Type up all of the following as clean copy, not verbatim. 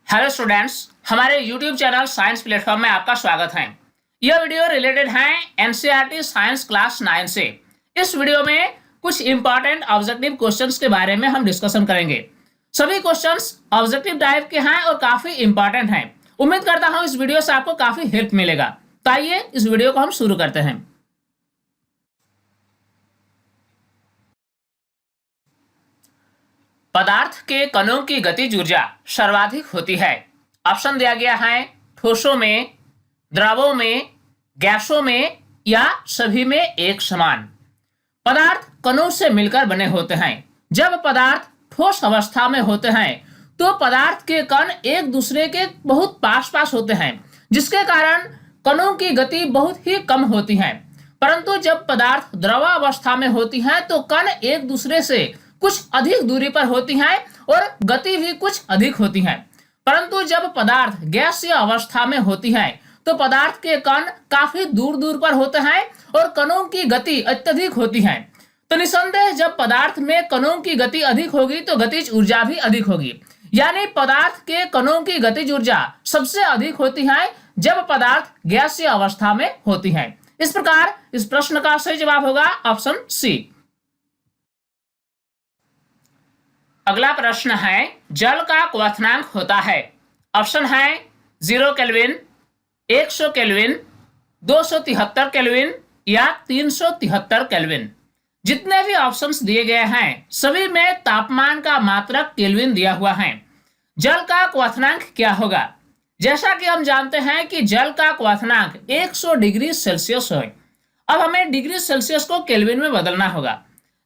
Hello students, हमारे YouTube channel science platform में आपका स्वागत है। यह वीडियो रिलेटेड है एनसीईआरटी साइंस क्लास 9 से। इस वीडियो में कुछ इंपॉर्टेंट ऑब्जेक्टिव क्वेश्चंस के बारे में हम डिस्कशन करेंगे। सभी क्वेश्चंस ऑब्जेक्टिव टाइप के हैं और काफी इंपॉर्टेंट हैं। उम्मीद करता हूं इस वीडियो से आपको काफी हेल्प मिलेगा। तो आइए इस वीडियो को हम शुरू करते हैं। पदार्थ के कणों की गतिज ऊर्जा सर्वाधिक होती है। ऑप्शन दिया गया है ठोसों में, द्रवों में, गैसों में या सभी में एक समान। पदार्थ कणों से मिलकर बने होते हैं। जब पदार्थ ठोस अवस्था में होते हैं तो पदार्थ के कण एक दूसरे के बहुत पास पास होते हैं, जिसके कारण कणों की गति बहुत ही कम होती है। परंतु जब पदार्थ द्रव अवस्था में होती है तो कण एक दूसरे से कुछ अधिक दूरी पर होती हैं और गति भी कुछ अधिक होती है। परंतु जब पदार्थ गैसीय अवस्था में होती है तो पदार्थ के कण काफी दूर दूर पर होते हैं और कणों की गति अत्यधिक होती है। तो निसंदेह जब पदार्थ में कणों की गति अधिक होगी तो गतिज ऊर्जा भी अधिक होगी। यानी पदार्थ के कणों की गतिज ऊर्जा सबसे अधिक होती है जब पदार्थ गैसीय अवस्था में होती है। इस प्रकार इस प्रश्न का सही जवाब होगा ऑप्शन सी। अगला प्रश्न है, जल का क्वथनांक होता है। ऑप्शन है 0 केल्विन, 100 केल्विन, 273 केल्विन या 373 केल्विन। जितने भी ऑप्शंस दिए गए हैं सभी में तापमान का मात्रक केल्विन दिया हुआ है। जल का क्वथनांक क्या होगा? जैसा कि हम जानते हैं कि जल का क्वथनांक 100 डिग्री सेल्सियस है। अब हमें डिग्री सेल्सियस को केल्विन में बदलना होगा।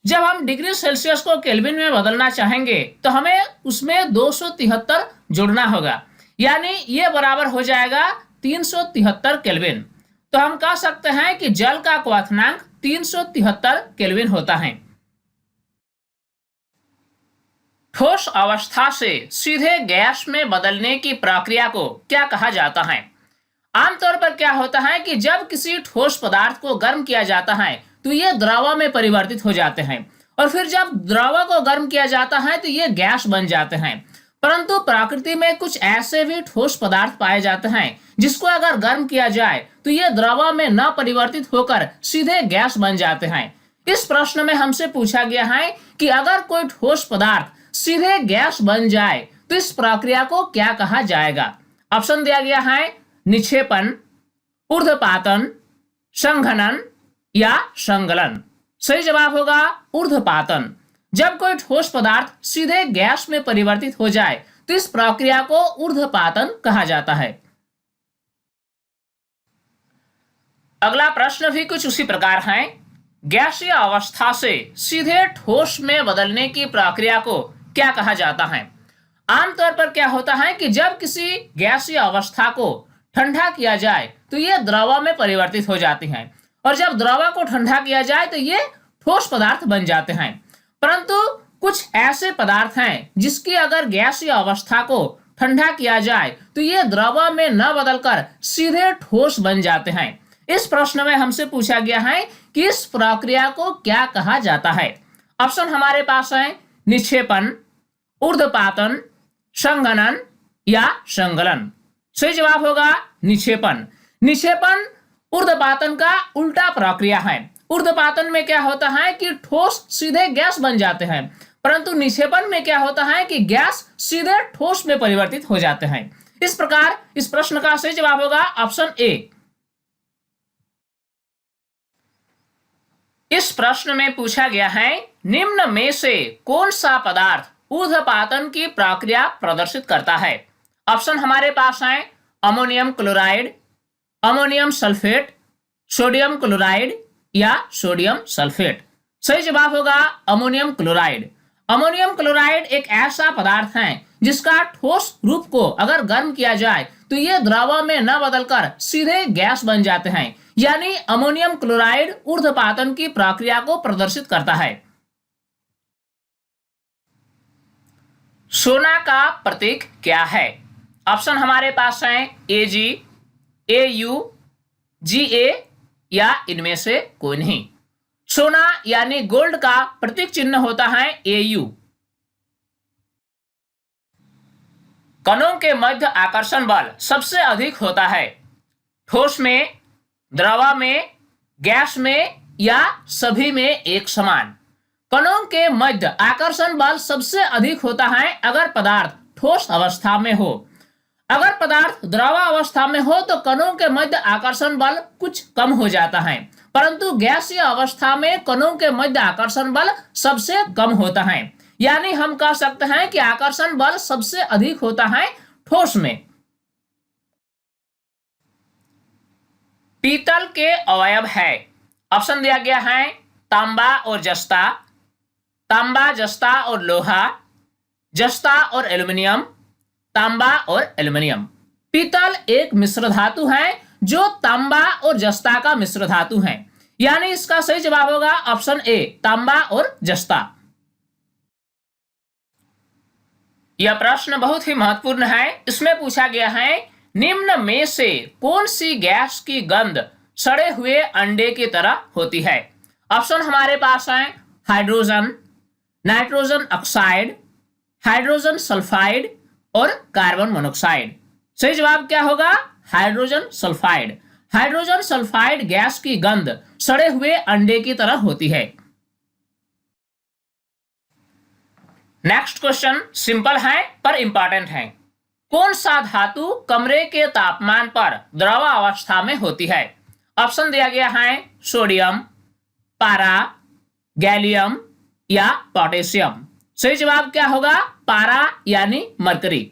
जब हम डिग्री सेल्सियस को केल्विन में बदलना चाहेंगे तो हमें उसमें 273 जोड़ना होगा, यानी ये बराबर हो जाएगा 373 केल्विन। तो हम कह सकते हैं कि जल का क्वथनांक 373 केल्विन होता है। ठोस अवस्था से सीधे गैस में बदलने की प्रक्रिया को क्या कहा जाता है? आमतौर पर क्या होता है कि जब किसी ठोस पदार्थ को गर्म किया जाता है तो ये द्रव में परिवर्तित हो जाते हैं और फिर जब द्रव को गर्म किया जाता है तो ये गैस बन जाते हैं। परंतु प्रकृति में कुछ ऐसे भी ठोस पदार्थ पाए जाते हैं जिसको अगर गर्म किया जाए तो ये द्रव में न परिवर्तित होकर सीधे गैस बन जाते हैं। इस प्रश्न में हमसे पूछा गया है कि अगर कोई ठोस पदार्थ सीधे गैस बन जाए तो इस प्रक्रिया को क्या कहा जाएगा? ऑप्शन दिया गया है निक्षेपण, ऊर्ध्वपातन, संघनन या संगलन। सही जवाब होगा ऊर्ध्वपातन। जब कोई ठोस पदार्थ सीधे गैस में परिवर्तित हो जाए तो इस प्रक्रिया को ऊर्ध्वपातन कहा जाता है। अगला प्रश्न भी कुछ उसी प्रकार है। गैसीय अवस्था से सीधे ठोस में बदलने की प्रक्रिया को क्या कहा जाता है? आमतौर पर क्या होता है कि जब किसी गैसीय अवस्था को ठंडा किया जाए तो ये द्रव में परिवर्तित हो जाती है और जब द्रव को ठंडा किया जाए तो ये ठोस पदार्थ बन जाते हैं। परंतु कुछ ऐसे पदार्थ हैं जिसकी अगर गैसीय अवस्था को ठंडा किया जाए तो ये द्रव में न बदलकर सीधे ठोस बन जाते हैं। इस प्रश्न में हमसे पूछा गया है कि इस प्रक्रिया को क्या कहा जाता है? ऑप्शन हमारे पास है निक्षेपण, ऊर्ध्वपातन, संघनन या संगलन। सही जवाब होगा निक्षेपण। निक्षेपण ऊर्ध्वपातन का उल्टा प्रक्रिया है। ऊर्ध्वपातन में क्या होता है कि ठोस सीधे गैस बन जाते हैं, परंतु निक्षेपण में क्या होता है कि गैस सीधे ठोस में परिवर्तित हो जाते हैं। इस प्रकार इस प्रश्न का सही जवाब होगा ऑप्शन ए। इस प्रश्न में पूछा गया है निम्न में से कौन सा पदार्थ ऊर्ध्वपातन की प्रक्रिया प्रदर्शित करता है? ऑप्शन हमारे पास है ammonium chloride, ammonium sulphate, sodium chloride या सोडियम सल्फेट। सही जवाब होगा अमोनियम क्लोराइड। अमोनियम क्लोराइड एक ऐसा पदार्थ है जिसका ठोस रूप को अगर गर्म किया जाए तो ये द्रव में न बदलकर सीधे गैस बन जाते हैं, यानी अमोनियम क्लोराइड ऊर्ध्वपातन की प्रक्रिया को प्रदर्शित करता है। सोना का प्रतीक क्या है? ऑप्शन हमारे पास है Ag, Au, Ga या इनमें से कोई नहीं। सोना यानी गोल्ड का प्रतीक चिन्ह होता है Au। कणों के मध्य आकर्षण बल सबसे अधिक होता है? ठोस में, द्रव में, गैस में या सभी में एक समान? कणों के मध्य आकर्षण बल सबसे अधिक होता है अगर पदार्थ ठोस अवस्था में हो। अगर पदार्थ द्रव अवस्था में हो तो कणों के मध्य आकर्षण बल कुछ कम हो जाता है, परंतु गैसीय अवस्था में कणों के मध्य आकर्षण बल सबसे कम होता है। यानी हम कह सकते हैं कि आकर्षण बल सबसे अधिक होता है ठोस में। पीतल के अवयव है। ऑप्शन दिया गया है तांबा और जस्ता, तांबा, जस्ता और लोहा, जस्ता और एल्युमिनियम, तांबा और एल्युमिनियम। पीतल एक मिश्र धातु है जो तांबा और जस्ता का मिश्र धातु है, यानी इसका सही जवाब होगा ऑप्शन ए, तांबा और जस्ता। यह प्रश्न बहुत ही महत्वपूर्ण है। इसमें पूछा गया है निम्न में से कौन सी गैस की गंध सड़े हुए अंडे की तरह होती है? ऑप्शन हमारे पास है hydrogen, nitrogen oxide, hydrogen sulphide और कार्बन मोनोक्साइड। सही जवाब क्या होगा? Hydrogen sulphide. Hydrogen sulphide gas की गंध सड़े हुए अंडे की तरह होती है। नेक्स्ट क्वेश्चन सिंपल है पर इंपॉर्टेंट है। कौन सा धातु कमरे के तापमान पर द्रव अवस्था में होती है? ऑप्शन दिया गया है सोडियम, पारा, गैलियम या पोटेशियम। सही जवाब क्या होगा? पारा यानी मरकरी।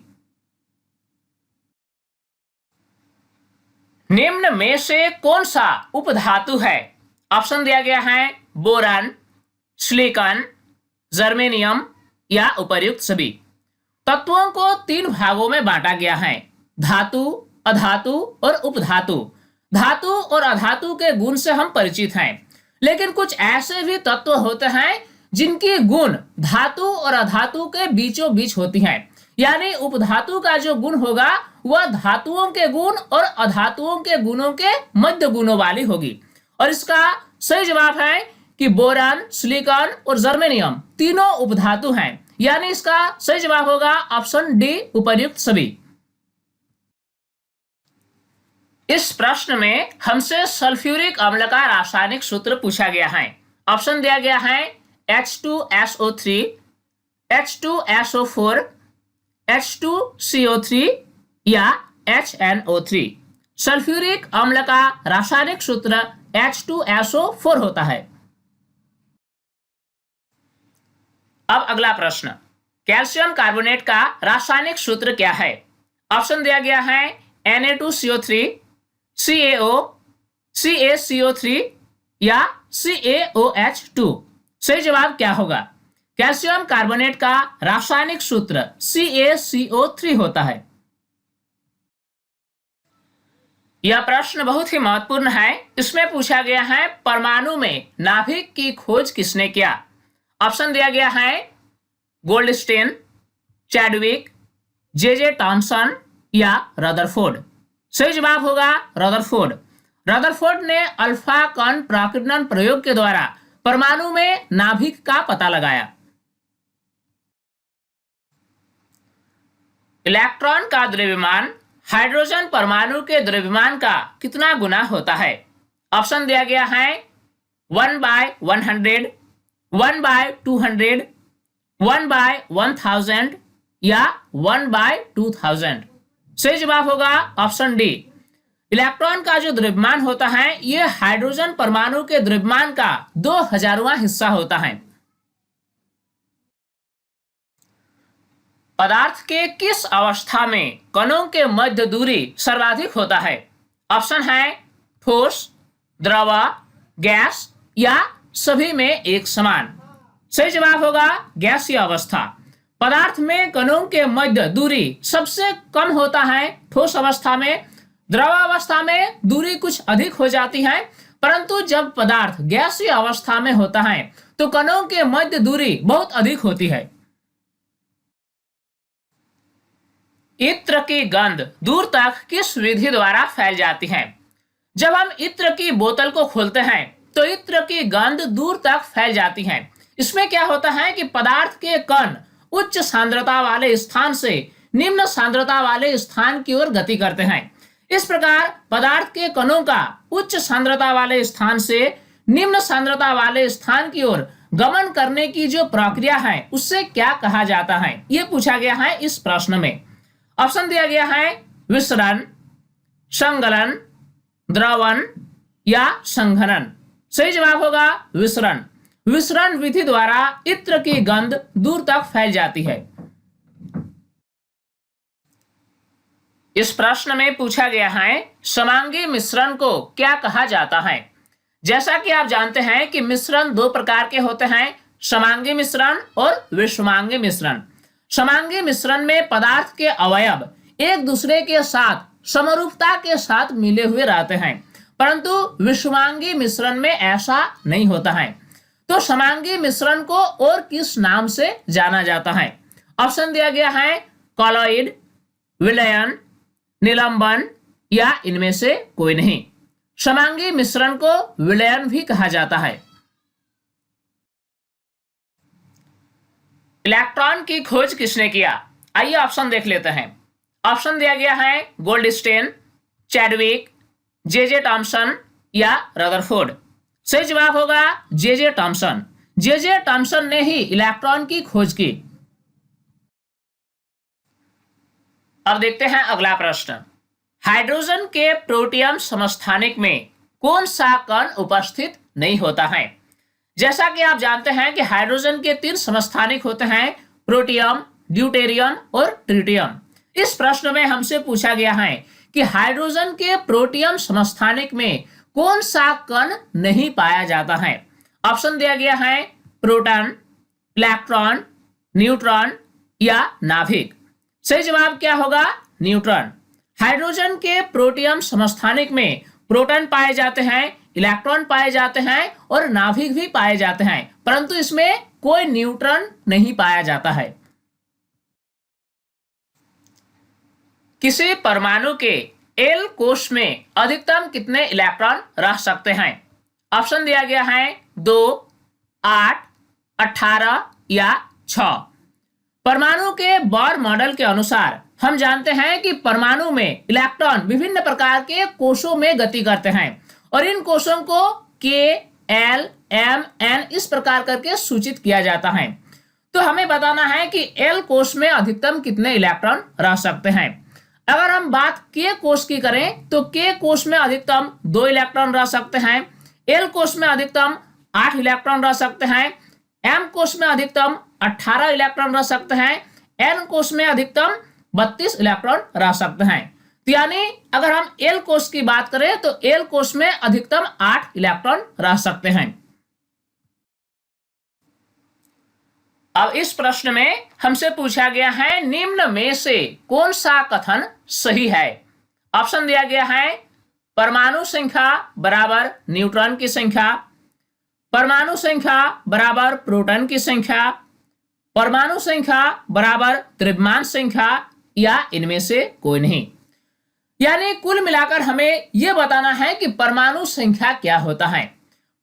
निम्न में से कौन सा उपधातु है? ऑप्शन दिया गया है बोरान, सिलिकॉन, जर्मेनियम या उपर्युक्त सभी। तत्वों को तीन भागों में बांटा गया है, धातु, अधातु और उपधातु। धातु और अधातु के गुण से हम परिचित हैं, लेकिन कुछ ऐसे भी तत्व होते हैं जिनकी गुण धातु और अधातु के बीचों बीच होती हैं। यानी उपधातु का जो गुण होगा वह धातुओं के गुण और अधातुओं के गुणों के मध्य गुणों वाली होगी। और इसका सही जवाब है कि बोरान, सिलिकॉन और जर्मेनियम तीनों उपधातु हैं, यानी इसका सही जवाब होगा ऑप्शन डी, उपर्युक्त सभी। इस प्रश्न में हमसे सल्फ्यूरिक अम्ल का रासायनिक सूत्र पूछा गया है। ऑप्शन दिया गया है H2SO3, H2SO4, H2CO3 या HNO3। सल्फ्यूरिक अम्ल का रासायनिक सूत्र H2SO4 होता है। अब अगला प्रश्न, कैल्शियम कार्बोनेट का रासायनिक सूत्र क्या है? ऑप्शन दिया गया है Na2CO3, CaO, CaCO3 या CaOH2। सही जवाब क्या होगा? कैल्शियम कार्बोनेट का रासायनिक सूत्र CaCO3 होता है। यह प्रश्न बहुत ही महत्वपूर्ण है। इसमें पूछा गया है परमाणु में नाभिक की खोज किसने किया? ऑप्शन दिया गया है गोल्डस्टीन, चैडविक, जे टॉमसन या रदरफोर्ड। सही जवाब होगा रदरफोर्ड। रदरफोर्ड ने अल्फा कण प्राकीर्णन प्रयोग के द्वारा परमाणु में नाभिक का पता लगाया। इलेक्ट्रॉन का द्रव्यमान हाइड्रोजन परमाणु के द्रव्यमान का कितना गुना होता है? ऑप्शन दिया गया है 1/100, 1/200, 1/1000 या 1/2000। सही जवाब होगा ऑप्शन डी। इलेक्ट्रॉन का जो द्रव्यमान होता है यह हाइड्रोजन परमाणु के द्रव्यमान का 2000वां हिस्सा होता है। पदार्थ के किस अवस्था में कणों के मध्य दूरी सर्वाधिक होता है? ऑप्शन है ठोस, द्रव, गैस या सभी में एक समान। सही जवाब होगा गैसीय अवस्था। पदार्थ में कणों के मध्य दूरी सबसे कम होता है ठोस अवस्था में। द्रव अवस्था में दूरी कुछ अधिक हो जाती है, परंतु जब पदार्थ गैसीय अवस्था में होता है तो कणों के मध्य दूरी बहुत अधिक होती है। इत्र की गंध दूर तक किस विधि द्वारा फैल जाती है? जब हम इत्र की बोतल को खोलते हैं तो इत्र की गंध दूर तक फैल जाती है। इसमें क्या होता है कि पदार्थ के कण उच्च सांद्रता वाले स्थान से निम्न सांद्रता वाले स्थान की ओर गति करते हैं। इस प्रकार पदार्थ के कणों का उच्च सांद्रता वाले स्थान से निम्न सांद्रता वाले स्थान की ओर गमन करने की जो प्रक्रिया है उससे क्या कहा जाता है, यह पूछा गया है इस प्रश्न में। ऑप्शन दिया गया है विसरण, संगलन, द्रवण या संघनन। सही जवाब होगा विसरण। विसरण विधि द्वारा इत्र की गंध दूर तक फैल जाती है। इस प्रश्न में पूछा गया है समांगी मिश्रण को क्या कहा जाता है। जैसा कि आप जानते हैं कि मिश्रण दो प्रकार के होते हैं, समांगी मिश्रण और विषमांगी मिश्रण। समांगी मिश्रण में पदार्थ के अवयव एक दूसरे के साथ समरूपता के साथ मिले हुए रहते हैं, परंतु विषमांगी मिश्रण में ऐसा नहीं होता है। तो समांगी मिश्रण को और किस नाम से जाना जाता है? ऑप्शन दिया गया है कॉलॉइड, विलयन, निलंबन या इनमें से कोई नहीं। समांगी मिश्रण को विलयन भी कहा जाता है। इलेक्ट्रॉन की खोज किसने किया? आइए ऑप्शन देख लेते हैं। ऑप्शन दिया गया है गोल्डस्टेन, चैडविक, जे टॉमसन या रदरफोर्ड। सही जवाब होगा जे टॉमसन। जे टॉमसन ने ही इलेक्ट्रॉन की खोज की। अब देखते हैं अगला प्रश्न। हाइड्रोजन के प्रोटियम समस्थानिक में कौन सा कण उपस्थित नहीं होता है? जैसा कि आप जानते हैं कि हाइड्रोजन के 3 समस्थानिक होते हैं, प्रोटियम, ड्यूटेरियम और ट्रिटियम। इस प्रश्न में हमसे पूछा गया है कि हाइड्रोजन के प्रोटियम समस्थानिक में कौन सा कण नहीं पाया जाता है। ऑप्शन दिया गया है प्रोटॉन, इलेक्ट्रॉन, न्यूट्रॉन या नाभिक। सही जवाब क्या होगा? न्यूट्रॉन। हाइड्रोजन के प्रोटियम समस्थानिक में प्रोटॉन पाए जाते हैं, इलेक्ट्रॉन पाए जाते हैं और नाभिक भी पाए जाते हैं, परंतु इसमें कोई न्यूट्रॉन नहीं पाया जाता है। किसी परमाणु के एल कोश में अधिकतम कितने इलेक्ट्रॉन रह सकते हैं? ऑप्शन दिया गया है 2, 8, 18 या 6। परमाणु के बोर मॉडल के अनुसार हम जानते हैं कि परमाणु में इलेक्ट्रॉन विभिन्न प्रकार के कोशों में गति करते हैं और इन कोशों को के, एल, एम, एन इस प्रकार करके सूचित किया जाता है। तो हमें बताना है कि एल कोश में अधिकतम कितने इलेक्ट्रॉन रह सकते हैं। अगर हम बात के कोश की करें तो के कोश में अधिकतम 2 इलेक्ट्रॉन रह सकते हैं, एल कोश में अधिकतम 8 इलेक्ट्रॉन रह सकते हैं, एम कोश में अधिकतम 18 इलेक्ट्रॉन रह सकते हैं, एन कोश में अधिकतम 32 इलेक्ट्रॉन रह सकते हैं। तो यानी अगर हम एल कोश की बात करें तो एल कोश में अधिकतम 8 इलेक्ट्रॉन रह सकते हैं। अब इस प्रश्न में हमसे पूछा गया है निम्न में से कौन सा कथन सही है? ऑप्शन दिया गया है परमाणु संख्या बराबर न्यूट्रॉन की संख्या, परमाणु संख्या बराबर प्रोटॉन की संख्या, परमाणु संख्या बराबर द्रव्यमान संख्या या इनमें से कोई नहीं। यानी कुल मिलाकर हमें यह बताना है कि परमाणु संख्या क्या होता है।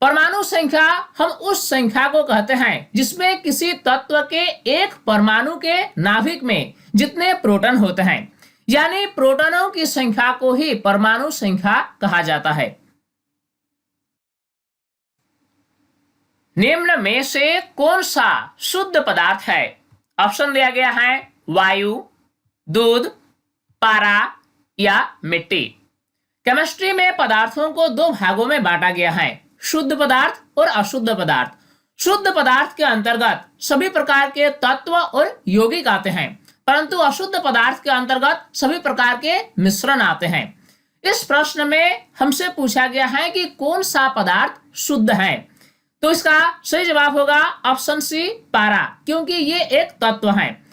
परमाणु संख्या हम उस संख्या को कहते हैं जिसमें किसी तत्व के एक परमाणु के नाभिक में जितने प्रोटॉन होते हैं, यानी प्रोटॉनों की संख्या को ही परमाणु संख्या कहा जाता है। निम्न में से कौन सा शुद्ध पदार्थ है? ऑप्शन दिया गया है वायु, दूध, पारा या मिट्टी। केमिस्ट्री में पदार्थों को 2 भागों में बांटा गया है, शुद्ध पदार्थ और अशुद्ध पदार्थ। शुद्ध पदार्थ के अंतर्गत सभी प्रकार के तत्व और यौगिक आते हैं, परंतु अशुद्ध पदार्थ के अंतर्गत सभी प्रकार के मिश्रण आते हैं। इस प्रश्न में हमसे पूछा गया है कि कौन सा पदार्थ शुद्ध है, तो इसका सही जवाब होगा ऑप्शन सी पारा, क्योंकि ये एक तत्व है।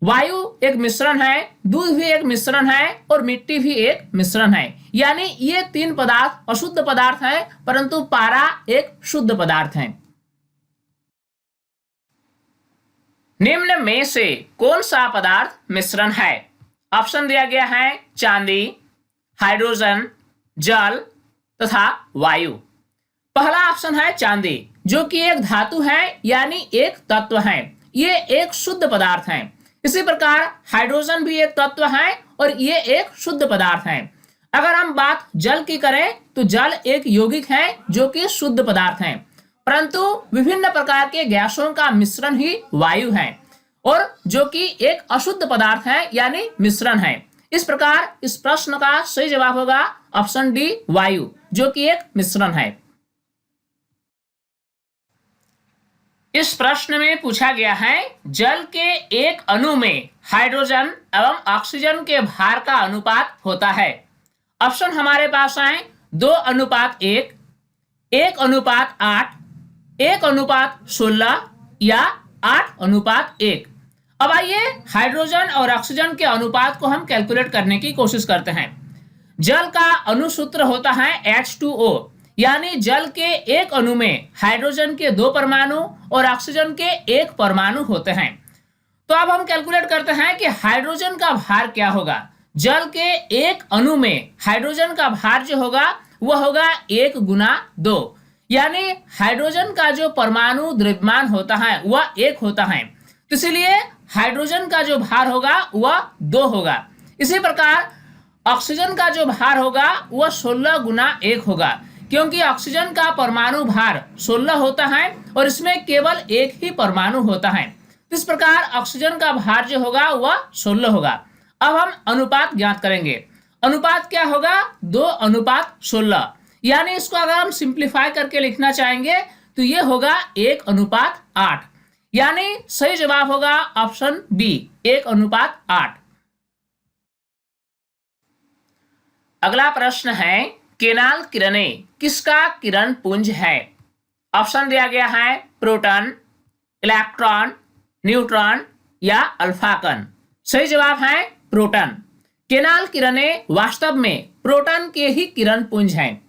वायु एक मिश्रण है, दूध भी एक मिश्रण है और मिट्टी भी एक मिश्रण है, यानी ये 3 पदार्थ अशुद्ध पदार्थ हैं, परंतु पारा एक शुद्ध पदार्थ है। निम्न में से कौन सा पदार्थ मिश्रण है? ऑप्शन दिया गया है चांदी, हाइड्रोजन, जल तथा वायु। पहला ऑप्शन है चांदी, जो कि एक धातु है यानी एक तत्व है। ये एक शुद्ध पदार्थ है। इसी प्रकार हाइड्रोजन भी एक तत्व है और ये एक शुद्ध पदार्थ है। अगर हम बात जल की करें तो जल एक यौगिक है जो कि शुद्ध पदार्थ है, परंतु विभिन्न प्रकार के गैसों का मिश्रण ही वायु है और जो कि एक अशुद्ध पदार्थ है यानी मिश्रण है। इस प्रकार इस प्रश्न का सही जवाब होगा ऑप्शन डी वायु, जो कि एक मिश्रण है। इस प्रश्न में पूछा गया है जल के एक अणु में हाइड्रोजन एवं ऑक्सीजन के भार का अनुपात होता है। ऑप्शन हमारे पास है 2:1, 1:8, 1:16 या 8:1। अब आइए हाइड्रोजन और ऑक्सीजन के अनुपात को हम कैलकुलेट करने की कोशिश करते हैं। जल का अणुसूत्र होता है H2O, यानी जल के एक अणु में हाइड्रोजन के 2 परमाणु और ऑक्सीजन के 1 परमाणु होते हैं। तो अब हम कैलकुलेट करते हैं कि हाइड्रोजन का भार क्या होगा। जल के एक अणु में हाइड्रोजन का भार जो होगा वह होगा 1 × 2, यानी हाइड्रोजन का जो परमाणु द्रव्यमान होता है वह 1 होता है, तो इसलिए हाइड्रोजन का जो भार होगा वह 2 होगा। इसी प्रकार ऑक्सीजन का जो भार होगा वह 16 × 1 होगा, क्योंकि ऑक्सीजन का परमाणु भार 16 होता है और इसमें केवल एक ही परमाणु होता है। इस प्रकार ऑक्सीजन का भार जो होगा वह 16 होगा। अब हम अनुपात ज्ञात करेंगे। अनुपात क्या होगा 2:16, यानी इसको अगर हम सिंप्लीफाई करके लिखना चाहेंगे तो ये होगा 1:8, यानी सही जवाब होगा ऑप्शन बी 1:8। अगला प्रश्न है केनाल किरणें किसका किरण पुंज है। ऑप्शन दिया गया है प्रोटॉन, इलेक्ट्रॉन, न्यूट्रॉन या अल्फा कण। सही जवाब है प्रोटॉन। केनाल किरणें वास्तव में प्रोटॉन के ही किरण पुंज हैं।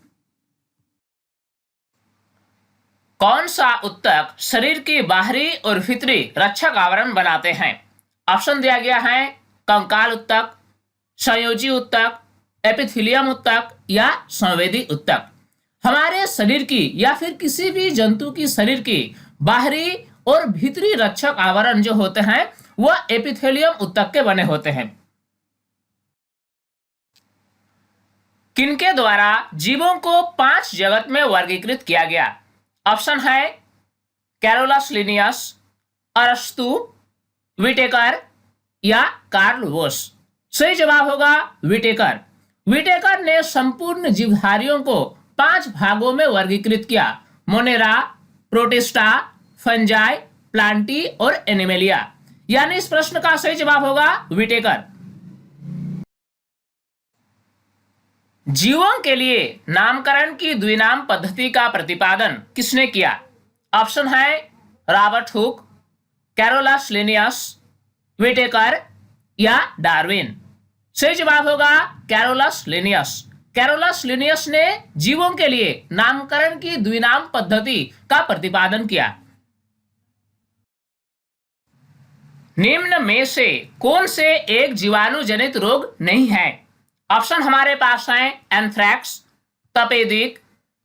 कौन सा उत्तक शरीर के बाहरी और भीतरी रक्षक आवरण बनाते हैं। ऑप्शन दिया गया है कंकाल उत्तक, संयोजी उत्तक, एपिथेलियम उत्तक या संवेदी उत्तक। हमारे शरीर की या फिर किसी भी जंतु की शरीर की बाहरी और भीतरी रक्षक आवरण जो होते हैं वह एपिथेलियम उत्तक के बने होते हैं। किनके द्वारा जीवों को 5 जगत में वर्गीकृत किया गया। ऑप्शन है कैरोलस लिनियस, अरस्तु, विटेकर या कार्ल वोस। सही जवाब होगा विटेकर। विटेकर ने संपूर्ण जीवधारियों को 5 भागों में वर्गीकृत किया, मोनेरा, प्रोटिस्टा, फंजाई, प्लांटी और एनिमेलिया। यानी इस प्रश्न का सही जवाब होगा विटेकर। जीवों के लिए नामकरण की द्विनाम पद्धति का प्रतिपादन किसने किया। ऑप्शन है Robert Hooke, Carolus Linnaeus, Whittaker या डार्विन। सही जवाब होगा कैरोलस लिनियस। कैरोलस लिनियस ने जीवों के लिए नामकरण की द्विनाम पद्धति का प्रतिपादन किया। निम्न में से कौन से एक जीवाणु जनित रोग नहीं है। ऑप्शन हमारे पास हैं एंथ्रैक्स, तपेदिक,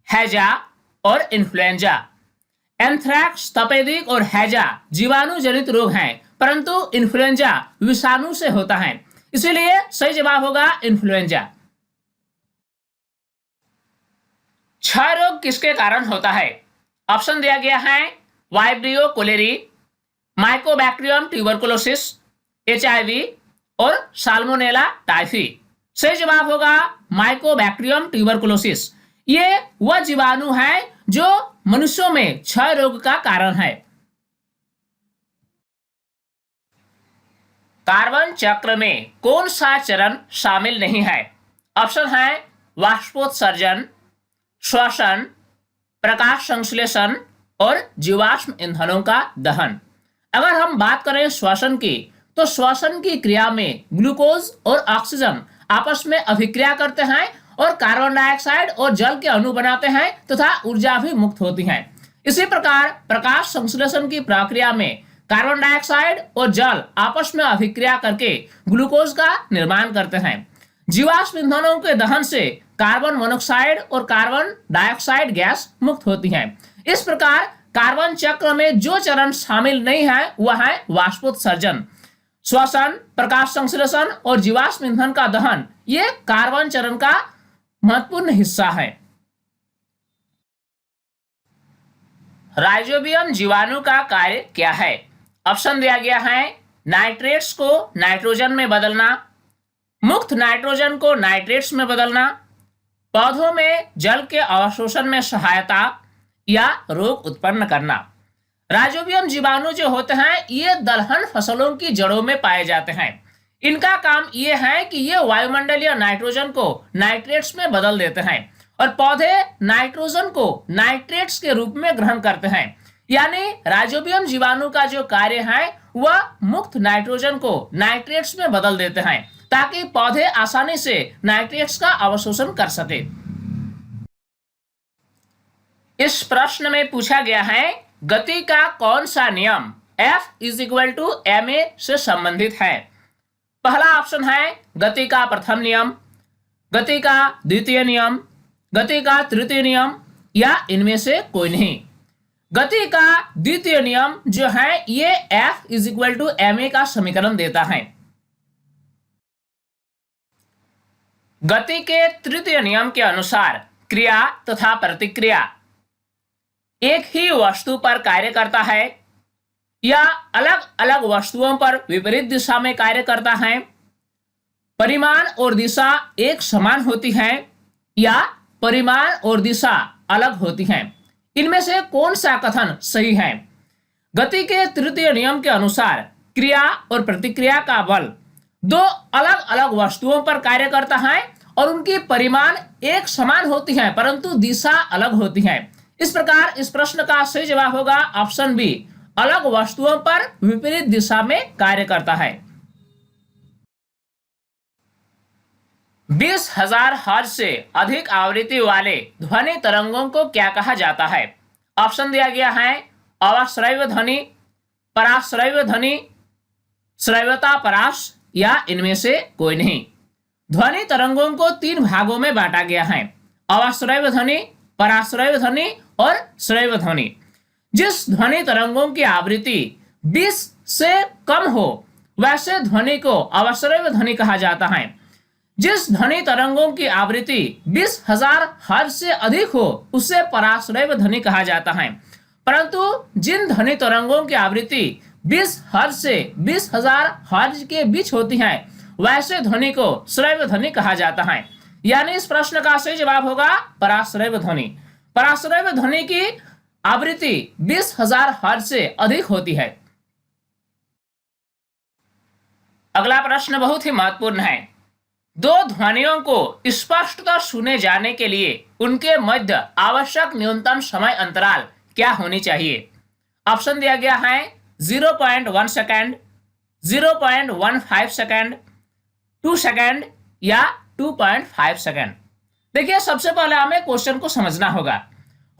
हैजा और इन्फ्लुएंजा। एंथ्रैक्स, तपेदिक और हैजा जीवाणु जनित रोग हैं, परंतु इन्फ्लुएंजा विषाणु से होता है, इसीलिए सही जवाब होगा इन्फ्लुएंजा। क्षय रोग किसके कारण होता है। ऑप्शन दिया गया है Vibrio cholerae, Mycobacterium tuberculosis, HIV और साल्मोनेला टाइफी। सही जवाब होगा माइकोबैक्टीरियम ट्यूबरकुलोसिस। ये वह जीवाणु है जो मनुष्यों में क्षय रोग का कारण है। कार्बन चक्र में कौन सा चरण शामिल नहीं है। ऑप्शन है वाष्पोत्सर्जन, श्वसन, प्रकाश संश्लेषण और जीवाश्म ईंधनों का दहन। अगर हम बात करें श्वसन की, तो श्वसन की क्रिया में ग्लूकोज और ऑक्सीजन आपस में अभिक्रिया करते हैं और कार्बन डाइऑक्साइड और जल के अणु बनाते हैं तथा ऊर्जा भी मुक्त होती है। इसी प्रकार प्रकाश संश्लेषण की प्रक्रिया में कार्बन डाइऑक्साइड और जल आपस में अभिक्रिया करके ग्लूकोज का निर्माण करते हैं। जीवाश्म ईंधनों के दहन से कार्बन मोनोऑक्साइड और कार्बन डाइऑक्साइड गैस मुक्त होती है। इस प्रकार कार्बन चक्र में जो चरण शामिल नहीं है वह है वाष्पोत्सर्जन। श्वसन, प्रकाश संश्लेषण और जीवाश्म ईंधन का दहन ये कार्बन चरण का महत्वपूर्ण हिस्सा है। राइजोबियम जीवाणु का कार्य क्या है? ऑप्शन दिया गया है नाइट्रेट्स को नाइट्रोजन में बदलना, मुक्त नाइट्रोजन को नाइट्रेट्स में बदलना, पौधों में जल के अवशोषण में सहायता या रोग उत्पन्न करना। राइजोबियम जीवाणु जो होते हैं ये दलहन फसलों की जड़ों में पाए जाते हैं। इनका काम ये है कि ये वायुमंडलीय नाइट्रोजन को नाइट्रेट्स में बदल देते हैं और पौधे नाइट्रोजन को नाइट्रेट्स के रूप में ग्रहण करते हैं। यानी राइजोबियम जीवाणु का जो कार्य है वह मुक्त नाइट्रोजन को नाइट्रेट्स में बदल देते हैं ताकि पौधे आसानी से नाइट्रेट्स का अवशोषण कर सके। इस प्रश्न में पूछा गया है गति का कौन सा नियम F = ma से संबंधित है? पहला ऑप्शन है गति का प्रथम नियम, गति का द्वितीय नियम, गति का तृतीय नियम या इनमें से कोई नहीं। गति का द्वितीय नियम जो है ये F = ma का समीकरण देता है। गति के तृतीय नियम के अनुसार क्रिया तथा प्रतिक्रिया एक ही वस्तु पर कार्य करता है या अलग अलग वस्तुओं पर विपरीत दिशा में कार्य करता है, परिमाण और दिशा एक समान होती है या परिमाण और दिशा अलग होती हैं। इनमें से कौन सा कथन सही है? गति के तृतीय नियम के अनुसार क्रिया और प्रतिक्रिया का बल दो अलग अलग वस्तुओं पर कार्य करता है और उनकी परिमाण एक समान होती है परंतु दिशा अलग होती है। इस प्रकार इस प्रश्न का सही जवाब होगा ऑप्शन बी, अलग वस्तुओं पर विपरीत दिशा में कार्य करता है। 20,000 हर्ट्ज से अधिक आवृत्ति वाले ध्वनि तरंगों को क्या कहा जाता है? ऑप्शन दिया गया है अवश्रव्य ध्वनि, पराश्रव्य ध्वनि, श्रव्यता पराश या इनमें से कोई नहीं। ध्वनि तरंगों को 3 भागों में बांटा गया है, अवश्रव्य ध्वनि, पराश्रव्य ध्वनि और श्रव्य ध्वनि। जिस ध्वनि तरंगों की आवृत्ति 20 से कम हो वैसे ध्वनि को अवश्रव्य ध्वनि कहा जाता है। जिस ध्वनि तरंगों की आवृत्ति 20,000 हर्ट्ज से अधिक हो उसे पराश्रव्य ध्वनि कहा जाता है, परंतु जिन ध्वनि तरंगों की आवृत्ति 20 हर्ट्ज से 20,000 हर्ट्ज के बीच होती है वैसे ध्वनि को श्रव्य ध्वनि कहा जाता है। यानी इस प्रश्न का सही जवाब होगा पराश्रव्य ध्वनि। पराश्रव्य ध्वनि की आवृत्ति 20,000 हर्ट्ज से अधिक होती है। अगला प्रश्न बहुत ही महत्वपूर्ण है। दो ध्वनियों को स्पष्टतः सुने जाने के लिए उनके मध्य आवश्यक न्यूनतम समय अंतराल क्या होनी चाहिए? ऑप्शन दिया गया है 0.1 सेकेंड, 0.15 सेकेंड, 2 सेकेंड या 2.5 सेकेंड। देखिए सबसे पहले हमें क्वेश्चन को समझना होगा।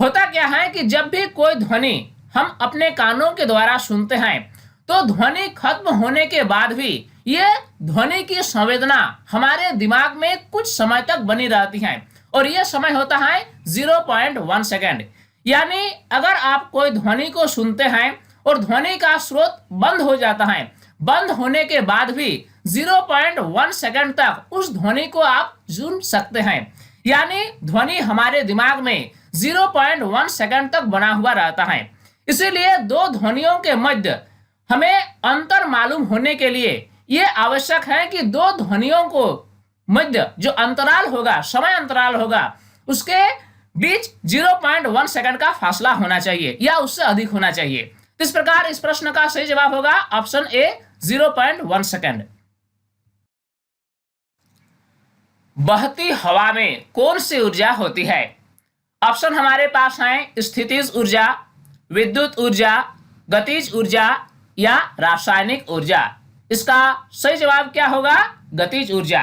होता क्या है कि जब भी कोई ध्वनि हम अपने कानों के द्वारा सुनते हैं तो ध्वनि खत्म होने के बाद भी ये ध्वनि की संवेदना हमारे दिमाग में कुछ समय तक बनी रहती है और यह समय होता है 0.1 सेकेंड। यानी अगर आप कोई ध्वनि को सुनते हैं और ध्वनि का स्रोत बंद हो जाता है, बंद होने के बाद भी 0.1 सेकेंड तक उस ध्वनि को आप सुन सकते हैं। यानी ध्वनि हमारे दिमाग में 0.1 सेकेंड तक बना हुआ रहता है। इसीलिए दो ध्वनियों के मध्य हमें अंतर मालूम होने के लिए यह आवश्यक है कि दो ध्वनियों को मध्य जो अंतराल होगा, समय अंतराल होगा, उसके बीच 0.1 सेकेंड का फासला होना चाहिए या उससे अधिक होना चाहिए। इस प्रकार इस प्रश्न का सही जवाब होगा ऑप्शन ए 0.1 सेकेंड। बहती हवा में कौन सी ऊर्जा होती है? ऑप्शन हमारे पास हैं स्थितिज ऊर्जा, विद्युत ऊर्जा, गतिज ऊर्जा या रासायनिक ऊर्जा। इसका सही जवाब क्या होगा? गतिज ऊर्जा।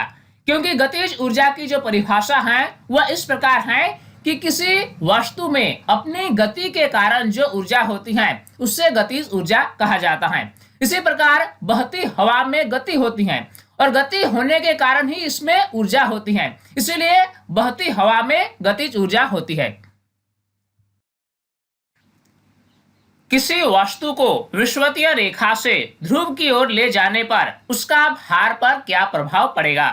क्योंकि गतिज ऊर्जा की जो परिभाषा है वह इस प्रकार है कि किसी वस्तु में अपनी गति के कारण जो ऊर्जा होती है उससे गतिज ऊर्जा कहा जाता है। इसी प्रकार बहती हवा में गति होती है और गति होने के कारण ही इसमें ऊर्जा होती है, इसीलिए बहती हवा में गतिज ऊर्जा होती है। किसी वस्तु को विषुवतीय रेखा से ध्रुव की ओर ले जाने पर उसका भार पर क्या प्रभाव पड़ेगा?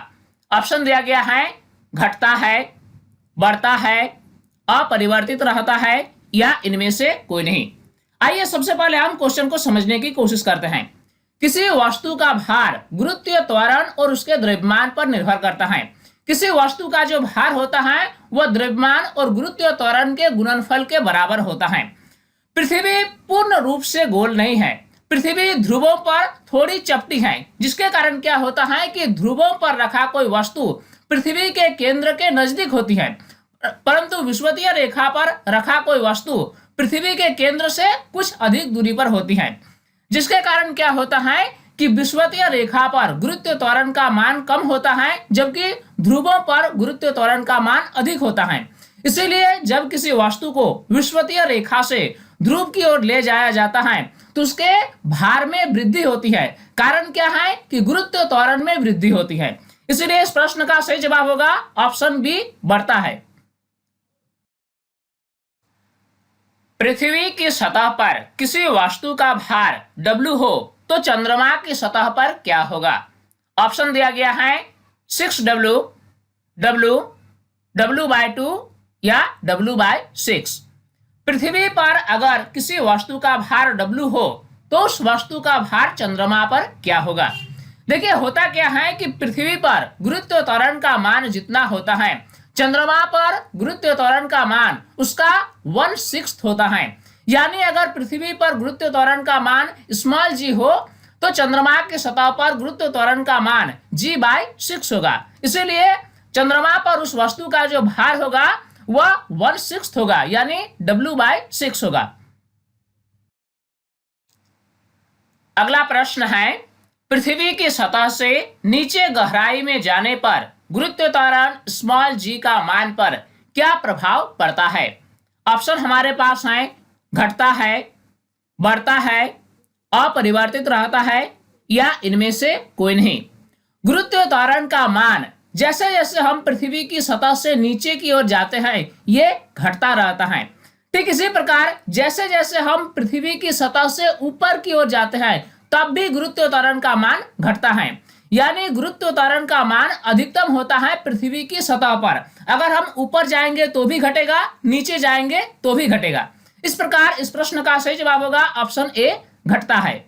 ऑप्शन दिया गया है, घटता है, बढ़ता है, अपरिवर्तित रहता है या इनमें से कोई नहीं। आइए सबसे पहले हम क्वेश्चन को समझने की कोशिश करते हैं। किसी वस्तु का भार गुरुत्वीय त्वरण और उसके द्रव्यमान पर निर्भर करता है। किसी वस्तु का जो भार होता है वह द्रव्यमान और गुरुत्वीय त्वरण के गुणनफल के बराबर होता है। पृथ्वी पूर्ण रूप से गोल नहीं है। पृथ्वी ध्रुवों पर थोड़ी चपटी है, जिसके कारण क्या होता है कि ध्रुवों पर रखा कोई वस्तु पृथ्वी के केंद्र के नजदीक होती है, परंतु विषुवतीय रेखा पर रखा कोई वस्तु पृथ्वी के केंद्र से कुछ अधिक दूरी पर होती है, जिसके कारण क्या होता है कि विषुवतीय रेखा पर गुरुत्व त्वरण का मान कम होता है, जबकि ध्रुवों पर गुरुत्व त्वरण का मान अधिक होता है। इसीलिए जब किसी वस्तु को विषुवतीय रेखा से ध्रुव की ओर ले जाया जाता है तो उसके भार में वृद्धि होती है। कारण क्या है कि गुरुत्व त्वरण में वृद्धि होती है। इसलिए इस प्रश्न का सही जवाब होगा ऑप्शन बी, बढ़ता है। पृथ्वी की सतह पर किसी वस्तु का भार W हो तो चंद्रमा की सतह पर क्या होगा? ऑप्शन दिया गया है 6W, W, W/2 या W/6। पृथ्वी पर अगर किसी वस्तु का भार W हो तो उस वस्तु का भार चंद्रमा पर क्या होगा? देखिए होता क्या है कि पृथ्वी पर गुरुत्व त्वरण का मान जितना होता है, चंद्रमा पर गुरुत्व त्वरण का मान उसका 1/6 होता है। यानी अगर पृथ्वी पर गुरुत्व त्वरण का मान स्मॉल g हो तो चंद्रमा की सतह पर गुरुत्व त्वरण का मान g/6 होगा। इसीलिए चंद्रमा पर उस वस्तु का जो भार होगा वह 1/6 होगा, यानी W/6 होगा। अगला प्रश्न है, पृथ्वी की सतह से नीचे गहराई में जाने पर गुरुत्व त्वरण स्मॉल g का मान पर क्या प्रभाव पड़ता है? ऑप्शन हमारे पास है, घटता है, बढ़ता है, अपरिवर्तित रहता है या इनमें से कोई नहीं। गुरुत्व त्वरण का मान जैसे जैसे हम पृथ्वी की सतह से नीचे की ओर जाते हैं ये घटता रहता है। ठीक इसी प्रकार जैसे जैसे हम पृथ्वी की सतह से ऊपर की ओर जाते हैं तब भी गुरुत्व त्वरण का मान घटता है। यानी गुरुत्व त्वरण का मान अधिकतम होता है पृथ्वी की सतह पर। अगर हम ऊपर जाएंगे तो भी घटेगा, नीचे जाएंगे तो भी घटेगा। इस प्रकार इस प्रश्न का सही जवाब होगा ऑप्शन ए, घटता है।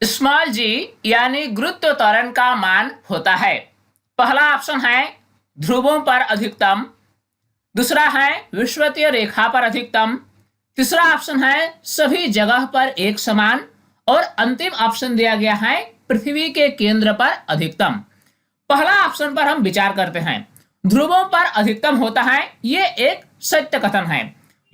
स्मॉल g यानी गुरुत्व त्वरण का मान होता है। पहला ऑप्शन है ध्रुवों पर अधिकतम, दूसरा है विषुवतीय रेखा पर अधिकतम, तीसरा ऑप्शन है सभी जगह पर एक समान और अंतिम ऑप्शन दिया गया है पृथ्वी के केंद्र पर अधिकतम। पहला ऑप्शन पर हम विचार करते हैं। ध्रुवों पर अधिकतम होता है, ये एक सत्य कथन है।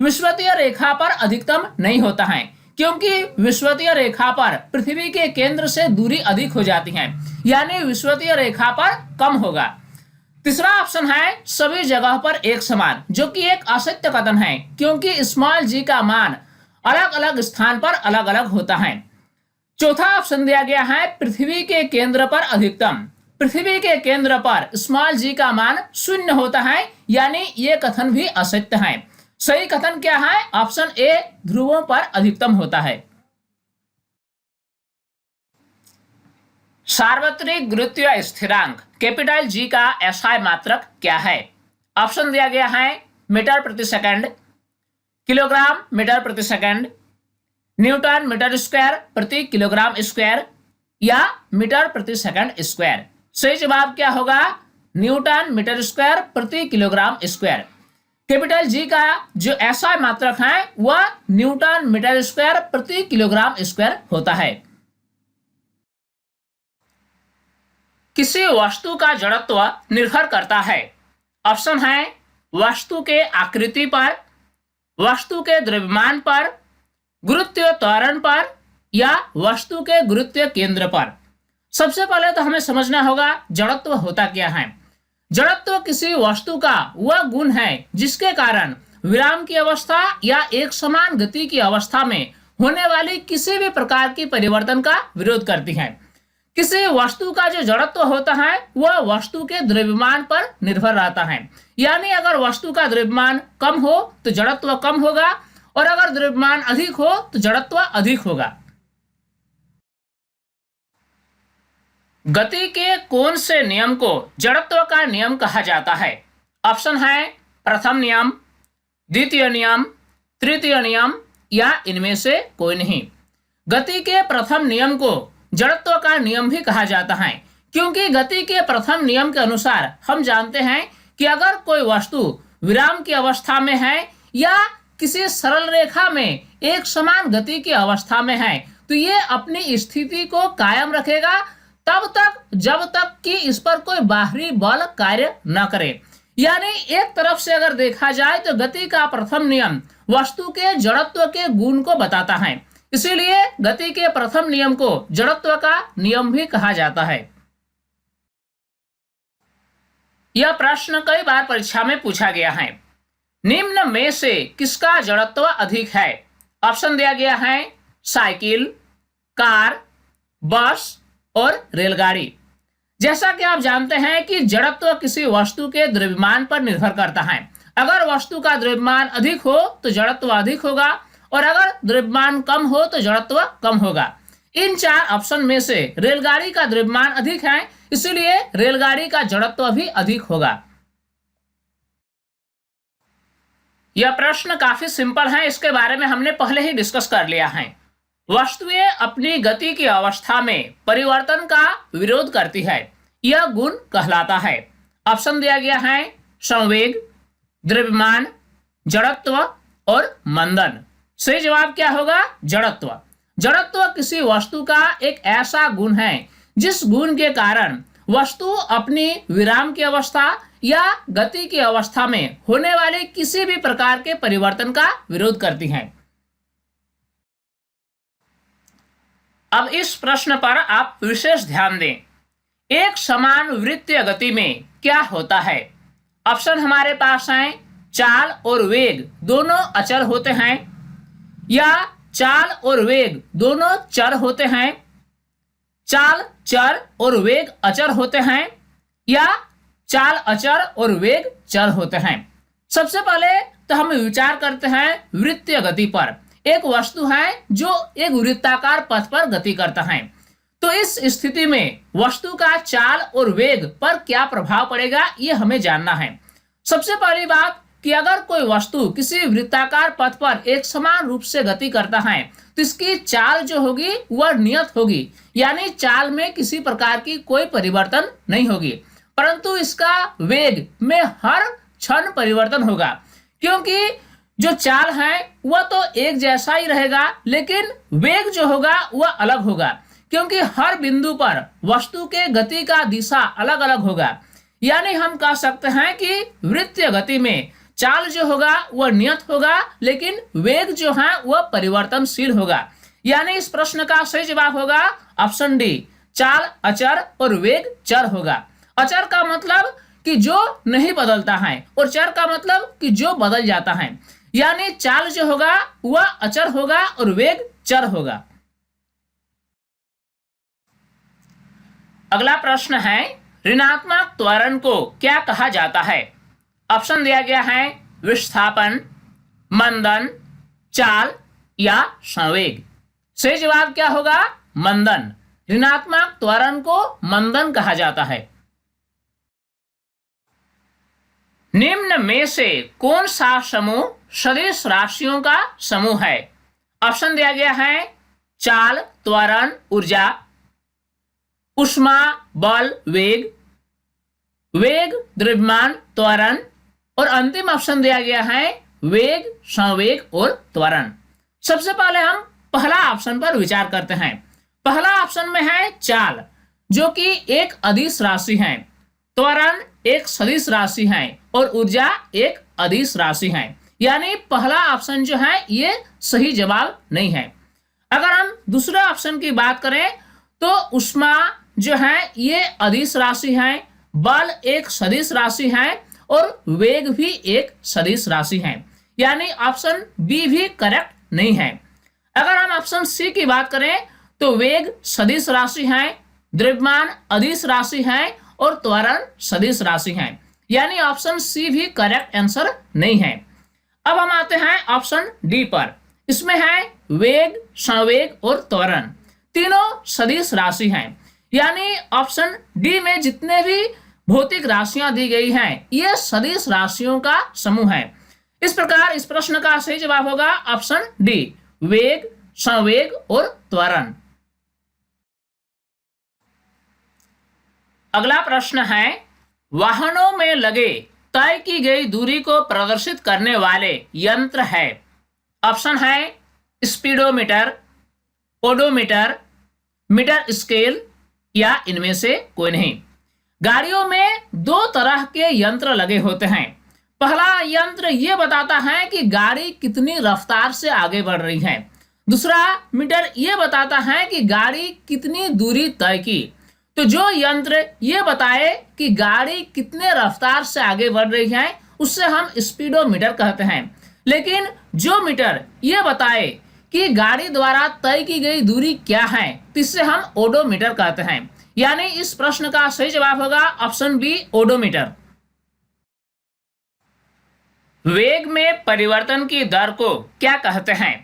विषुवतीय रेखा पर अधिकतम नहीं होता है क्योंकि विषुवतीय रेखा पर पृथ्वी के केंद्र से दूरी अधिक हो जाती है, यानी विषुवतीय रेखा पर कम होगा। तीसरा ऑप्शन है सभी जगह पर एक समान, जो कि एक असत्य कथन है क्योंकि स्मॉल g का मान अलग अलग स्थान पर अलग अलग होता है। चौथा ऑप्शन दिया गया है पृथ्वी के केंद्र पर अधिकतम। पृथ्वी के केंद्र पर स्मॉल g का मान 0 होता है, यानी ये कथन भी असत्य है। सही कथन क्या है? ऑप्शन ए, ध्रुवों पर अधिकतम होता है। सार्वत्रिक गुरुत्वीय स्थिरांक कैपिटल G का SI मात्रक क्या है? ऑप्शन दिया गया है मीटर प्रति सेकंड, किलोग्राम मीटर प्रति सेकंड, न्यूटन मीटर स्क्वायर प्रति किलोग्राम स्क्वायर या मीटर प्रति सेकंड स्क्वायर। सही जवाब क्या होगा? न्यूटन मीटर स्क्वायर प्रति किलोग्राम स्क्वायर। कैपिटल G का जो SI मात्रक है वह न्यूटन मीटर स्क्वायर प्रति किलोग्राम स्क्वायर होता है। किसी वस्तु का जड़त्व निर्भर करता है। ऑप्शन है वस्तु के आकृति पर, वस्तु के द्रव्यमान पर, गुरुत्वीय त्वरण पर या वस्तु के गुरुत्वीय केंद्र पर। सबसे पहले तो हमें समझना होगा जड़त्व होता क्या है। जड़त्व किसी वस्तु का वह गुण है जिसके कारण विराम की अवस्था या एक समान गति की अवस्था में होने वाली किसी भी प्रकार की परिवर्तन का विरोध करती है। किसी वस्तु का जो जड़त्व होता है वह वस्तु के द्रव्यमान पर निर्भर रहता है। यानी अगर वस्तु का द्रव्यमान कम हो तो जड़त्व कम होगा, और अगर द्रव्यमान अधिक हो तो जड़त्व अधिक होगा। गति के कौन से नियम को जड़त्व का नियम कहा जाता है? ऑप्शन है प्रथम नियम, द्वितीय नियम, तृतीय नियम या इनमें से कोई नहीं। गति के प्रथम नियम को जड़त्व का नियम भी कहा जाता है, क्योंकि गति के प्रथम नियम के अनुसार हम जानते हैं कि अगर कोई वस्तु विराम की अवस्था में है या किसी सरल रेखा में एक समान गति की अवस्था में है तो ये अपनी स्थिति को कायम रखेगा तब तक जब तक कि इस पर कोई बाहरी बल कार्य न करे। यानी एक तरफ से अगर देखा जाए तो गति का प्रथम नियम वस्तु के जड़त्व के गुण को बताता है, इसीलिए गति के प्रथम नियम को जड़त्व का नियम भी कहा जाता है। यह प्रश्न कई बार परीक्षा में पूछा गया है। निम्न में से किसका जड़त्व अधिक है? ऑप्शन दिया गया है साइकिल, कार, बस और रेलगाड़ी। जैसा कि आप जानते हैं कि जड़त्व किसी वस्तु के द्रव्यमान पर निर्भर करता है। अगर वस्तु का द्रव्यमान अधिक हो तो जड़त्व अधिक होगा, और अगर द्रव्यमान कम हो तो जड़त्व कम होगा। इन चार ऑप्शन में से रेलगाड़ी का द्रव्यमान अधिक है, इसलिए रेलगाड़ी का जड़त्व भी अधिक होगा। यह प्रश्न काफी सिंपल है, इसके बारे में हमने पहले ही डिस्कस कर लिया है। वस्तुएं अपनी गति की अवस्था में परिवर्तन का विरोध करती है, यह गुण कहलाता है। ऑप्शन दिया गया है संवेग, द्रव्यमान, जड़त्व और मंदन। सही जवाब क्या होगा? जड़त्व। जड़त्व किसी वस्तु का एक ऐसा गुण है जिस गुण के कारण वस्तु अपनी विराम की अवस्था या गति की अवस्था में होने वाले किसी भी प्रकार के परिवर्तन का विरोध करती है। अब इस प्रश्न पर आप विशेष ध्यान दें। एक समान वृत्तीय गति में क्या होता है? ऑप्शन हमारे पास हैं चाल और वेग दोनों अचर होते हैं, या चाल और वेग दोनों चर होते हैं, चाल चर और वेग अचर होते हैं, या चाल अचर और वेग चर होते हैं। सबसे पहले तो हम विचार करते हैं वृत्तीय गति पर। एक वस्तु है जो एक वृत्ताकार पथ पर गति करता है, तो इस स्थिति में वस्तु का चाल और वेग पर क्या प्रभाव पड़ेगा ये हमें जानना है। सबसे पहली बात कि अगर कोई वस्तु किसी वृत्ताकार पथ पर एक समान रूप से गति करता है तो इसकी चाल जो होगी वह नियत होगी, यानी चाल में किसी प्रकार की कोई परिवर्तन नहीं होगी, परंतु इसका वेग में हर क्षण परिवर्तन होगा, क्योंकि जो चाल है वह तो एक जैसा ही रहेगा, लेकिन वेग जो होगा वह अलग होगा, क्योंकि हर बिंदु पर वस्तु के गति का दिशा अलग अलग होगा। यानी हम कह सकते हैं कि वृत्तीय गति में चाल जो होगा वह नियत होगा, लेकिन वेग जो है वह परिवर्तनशील होगा। यानी इस प्रश्न का सही जवाब होगा ऑप्शन डी, चाल अचर और वेग चर होगा। अचर का मतलब कि जो नहीं बदलता है, और चर का मतलब कि जो बदल जाता है। यानी चाल जो होगा वह अचर होगा और वेग चर होगा। अगला प्रश्न है ऋणात्मक त्वरण को क्या कहा जाता है? ऑप्शन दिया गया है विस्थापन, मंदन, चाल या संवेग। सही जवाब क्या होगा? मंदन। ऋणात्मक त्वरण को मंदन कहा जाता है। निम्न में से कौन सा समूह सदिश राशियों का समूह है? ऑप्शन दिया गया है चाल, त्वरण, ऊर्जा, ऊष्मा, बल, वेग, वेग, द्रव्यमान, त्वरण, और अंतिम ऑप्शन दिया गया है वेग, संवेग और त्वरण। सबसे पहले हम पहला ऑप्शन पर विचार करते हैं। पहला ऑप्शन में है चाल, जो कि एक अदिश राशि है, त्वरण एक सदिश राशि है और ऊर्जा एक अदिश राशि है। यानी पहला ऑप्शन जो है ये सही जवाब नहीं है। अगर हम दूसरे ऑप्शन की बात करें तो ऊष्मा जो है ये अदिश राशि है, बल एक सदिश राशि है और वेग भी एक सदिश राशि है। यानी ऑप्शन बी भी करेक्ट नहीं है। अगर हम ऑप्शन सी की बात करें तो वेग सदिश राशि है, द्रव्यमान अदिश राशि है और त्वरण सदिश राशि है, यानी ऑप्शन सी भी करेक्ट आंसर नहीं है। अब हम आते हैं ऑप्शन डी पर। इसमें है वेग, संवेग और त्वरण, तीनों सदिश राशि हैं, यानी ऑप्शन डी में जितने भी भौतिक राशियां दी गई हैं ये सदिश राशियों का समूह है। इस प्रकार इस प्रश्न का सही जवाब होगा ऑप्शन डी, वेग, संवेग और त्वरण। अगला प्रश्न है, वाहनों में लगे तय की गई दूरी को प्रदर्शित करने वाले यंत्र है। ऑप्शन है स्पीडोमीटर, ओडोमीटर, मीटर स्केल या इनमें से कोई नहीं। गाड़ियों में दो तरह के यंत्र लगे होते हैं। पहला यंत्र ये बताता है कि गाड़ी कितनी रफ्तार से आगे बढ़ रही है। दूसरा मीटर ये बताता है कि गाड़ी कितनी दूरी तय की। तो जो यंत्र ये बताए कि गाड़ी कितने रफ्तार से आगे बढ़ रही है उससे हम स्पीडोमीटर कहते हैं। लेकिन जो मीटर ये बताए कि गाड़ी द्वारा तय की गई दूरी क्या है तो इससे हम ओडोमीटर कहते हैं। यानी इस प्रश्न का सही जवाब होगा ऑप्शन बी, ओडोमीटर। वेग में परिवर्तन की दर को क्या कहते हैं?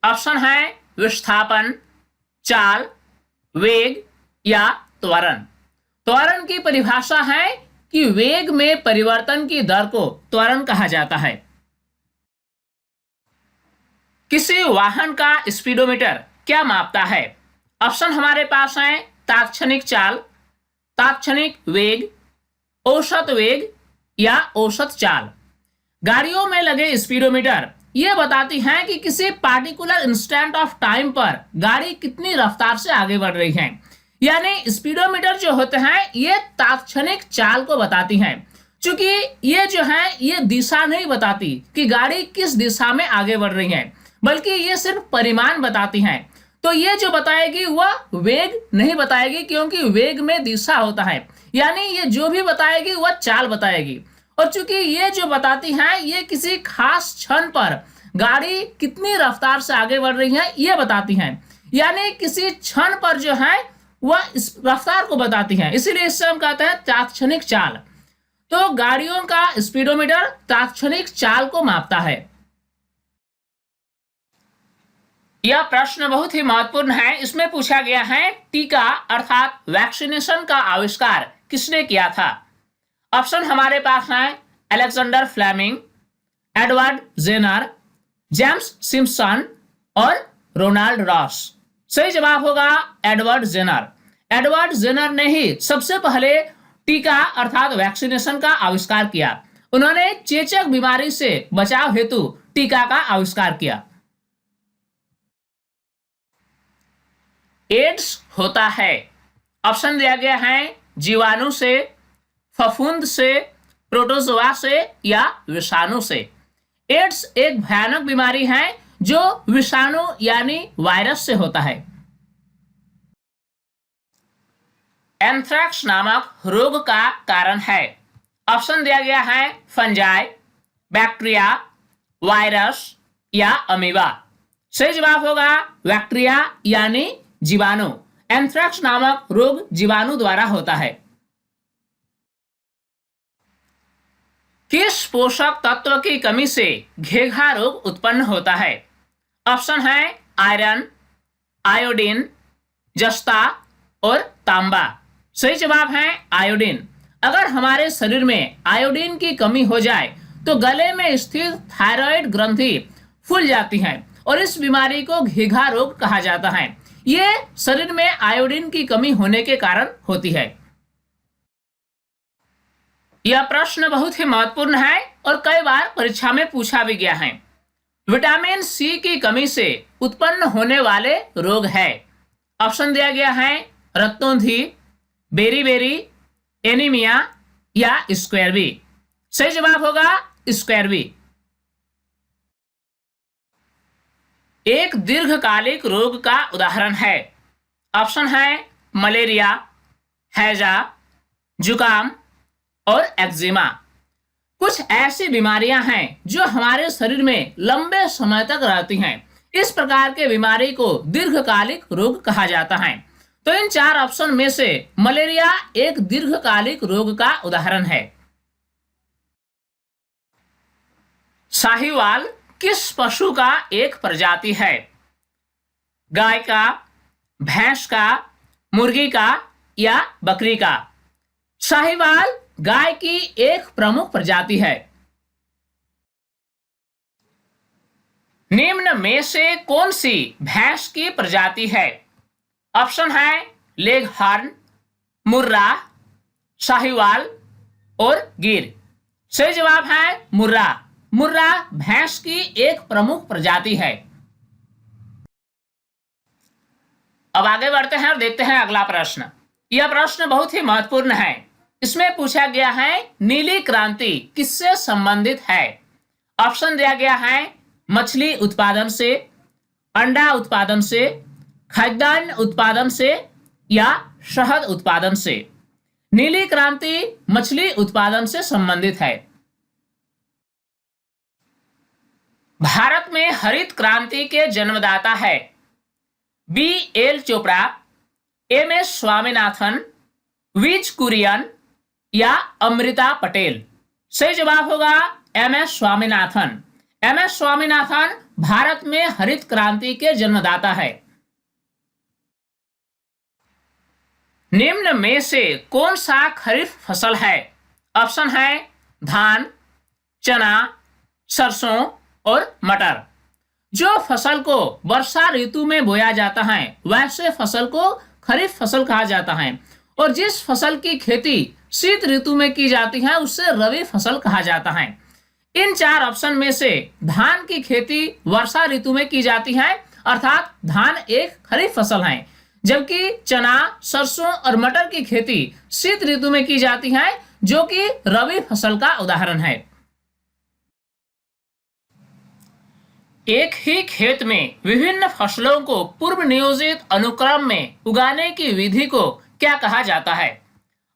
ऑप्शन है विस्थापन, चाल, वेग या त्वरण। त्वरण की परिभाषा है कि वेग में परिवर्तन की दर को त्वरण कहा जाता है। किसी वाहन का स्पीडोमीटर क्या मापता है? ऑप्शन हमारे पास है तात्क्षणिक चाल, तात्क्षणिक वेग, औसत वेग या औसत चाल। गाड़ियों में लगे स्पीडोमीटर ये बताती हैं कि किसी पार्टिकुलर इंस्टेंट ऑफ टाइम पर गाड़ी कितनी रफ्तार से आगे बढ़ रही है। यानी स्पीडोमीटर जो होते हैं ये तात्क्षणिक चाल को बताती हैं। चूंकि ये जो है ये दिशा नहीं बताती कि गाड़ी किस दिशा में आगे बढ़ रही है, बल्कि ये सिर्फ परिमाण बताती हैं। तो ये जो बताएगी वह वेग नहीं बताएगी, क्योंकि वेग में दिशा होता है। यानी ये जो भी बताएगी वह चाल बताएगी। और चूंकि ये जो बताती हैं ये किसी खास क्षण पर गाड़ी कितनी रफ्तार से आगे बढ़ रही है ये बताती हैं। यानी किसी क्षण पर जो है वह इस रफ्तार को बताती हैं, इसीलिए इससे हम कहते हैं तात्क्षणिक चाल। तो गाड़ियों का स्पीडोमीटर तात्क्षणिक चाल को मापता है। यह प्रश्न बहुत ही महत्वपूर्ण है। इसमें पूछा गया है टीका अर्थात वैक्सीनेशन का आविष्कार किसने किया था? ऑप्शन हमारे पास है Alexander Fleming, Edward Jenner, James Simpson और रोनाल्ड रॉस। सही जवाब होगा एडवर्ड जेनर। एडवर्ड जेनर ने ही सबसे पहले टीका अर्थात वैक्सीनेशन का आविष्कार किया। उन्होंने चेचक बीमारी से बचाव हेतु टीका का आविष्कार किया। एड्स होता है, ऑप्शन दिया गया है जीवाणु से, फफूंद से, प्रोटोजोआ से या विषाणु से। एड्स एक भयानक बीमारी है जो विषाणु यानी वायरस से होता है। एंथ्रैक्स नामक रोग का कारण है। ऑप्शन दिया गया है फंजाई, बैक्टीरिया, वायरस या अमीबा। सही जवाब होगा बैक्टीरिया यानी जीवाणु। एंथ्रैक्स नामक रोग जीवाणु द्वारा होता है। किस पोषक तत्व की कमी से घेघा रोग उत्पन्न होता है? ऑप्शन है आयरन, आयोडीन, जस्ता और तांबा। सही जवाब है आयोडीन। अगर हमारे शरीर में आयोडीन की कमी हो जाए तो गले में स्थित थायराइड ग्रंथि फूल जाती है और इस बीमारी को घेघा रोग कहा जाता है। ये शरीर में आयोडीन की कमी होने के कारण होती है। यह प्रश्न बहुत ही महत्वपूर्ण है और कई बार परीक्षा में पूछा भी गया है। विटामिन सी की कमी से उत्पन्न होने वाले रोग है। ऑप्शन दिया गया है रत्नोंधी, बेरीबेरी, एनीमिया या स्क्वेरबी। सही जवाब होगा स्क्वेरबी। एक दीर्घकालिक रोग का उदाहरण है। ऑप्शन है मलेरिया, हैजा, जुकाम और एक्जिमा। कुछ ऐसी बीमारियां हैं जो हमारे शरीर में लंबे समय तक रहती हैं। इस प्रकार के बीमारी को दीर्घकालिक रोग कहा जाता है। तो इन चार ऑप्शन में से मलेरिया एक दीर्घकालिक रोग का उदाहरण है। साहीवाल किस पशु का एक प्रजाति है? गाय का, भैंस का, मुर्गी का या बकरी का? साहीवाल गाय की एक प्रमुख प्रजाति है। निम्न में से कौन सी भैंस की प्रजाति है? ऑप्शन है लेग हॉर्न, मुर्रा, साहीवाल और गिर। सही जवाब है मुर्रा। मुर्रा भैंस की एक प्रमुख प्रजाति है। अब आगे बढ़ते हैं और देखते हैं अगला प्रश्न। यह प्रश्न बहुत ही महत्वपूर्ण है। इसमें पूछा गया है नीली क्रांति किससे संबंधित है? ऑप्शन दिया गया है मछली उत्पादन से, अंडा उत्पादन से, खाद्यान्न उत्पादन से या शहद उत्पादन से। नीली क्रांति मछली उत्पादन से संबंधित है। भारत में हरित क्रांति के जन्मदाता है बी.एल. चोपड़ा, एम.एस. स्वामीनाथन, विज कुरियन या अमृता पटेल। सही जवाब होगा एम.एस. स्वामीनाथन। एम.एस. स्वामीनाथन भारत में हरित क्रांति के जन्मदाता है। निम्न में से कौन सा खरीफ फसल है? ऑप्शन है धान, चना, सरसों और मटर। जो फसल को वर्षा ऋतु में बोया जाता है वैसे फसल को खरीफ फसल कहा जाता है, और जिस फसल की खेती शीत ऋतु में की जाती है उससे रबी फसल कहा जाता है। इन चार ऑप्शन में से धान की खेती वर्षा ऋतु में की जाती है, अर्थात धान एक खरीफ फसल है, जबकि चना, सरसों और मटर की खेती शीत ऋतु में की जाती है, जो कि रबी फसल का उदाहरण है। एक ही खेत में विभिन्न फसलों को पूर्व नियोजित अनुक्रम में उगाने की विधि को क्या कहा जाता है?